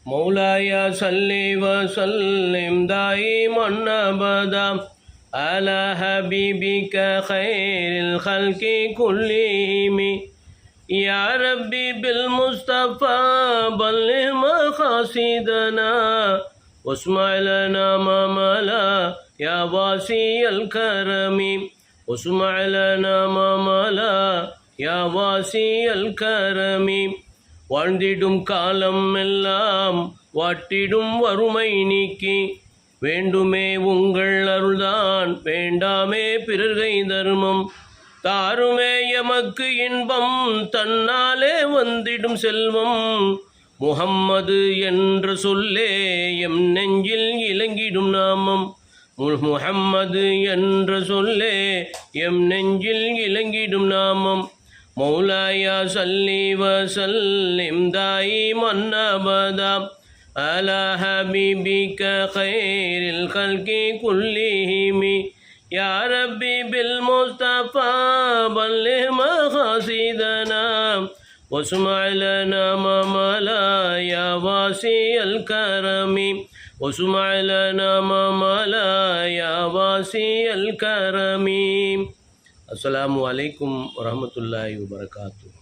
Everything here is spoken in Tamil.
مولاي صل وسلم دائما أبدا على حبيبك خير الخلق كلهم يا ربي بالمصطفى بلغ مقاصدنا واسمع لنا ما ملا يا واسع الكرم واسمع لنا ما ملا يا واسع الكرم வாழ்ந்திடும் காலம் எல்லாம் வாட்டிடும் வறுமை நீக்கி வேண்டுமே உங்கள் அருள்தான் வேண்டாமே பிறர்கை தர்மம் தாருமே எமக்கு இன்பம் தன்னாலே வந்திடும் செல்வம் முஹம்மது என்ற சொல்லே எம் நெஞ்சில் இலங்கிடும் நாமம் முஹம்மது என்ற சொல்லே எம் நெஞ்சில் இலங்கிடும் நாமம் مولاي صل وسلم دائما أبدا على حبيبك خير الخلق كلهم يا ربي بالمصطفى بلغ مقاصدنا واسمع لنا ما ملا يا واسع الكرم واسمع لنا ما ملا يا واسع الكرم. அஸ்ஸலாமு அலைக்கும் வரஹ்மத்துல்லாஹி வபரகாத்துஹு.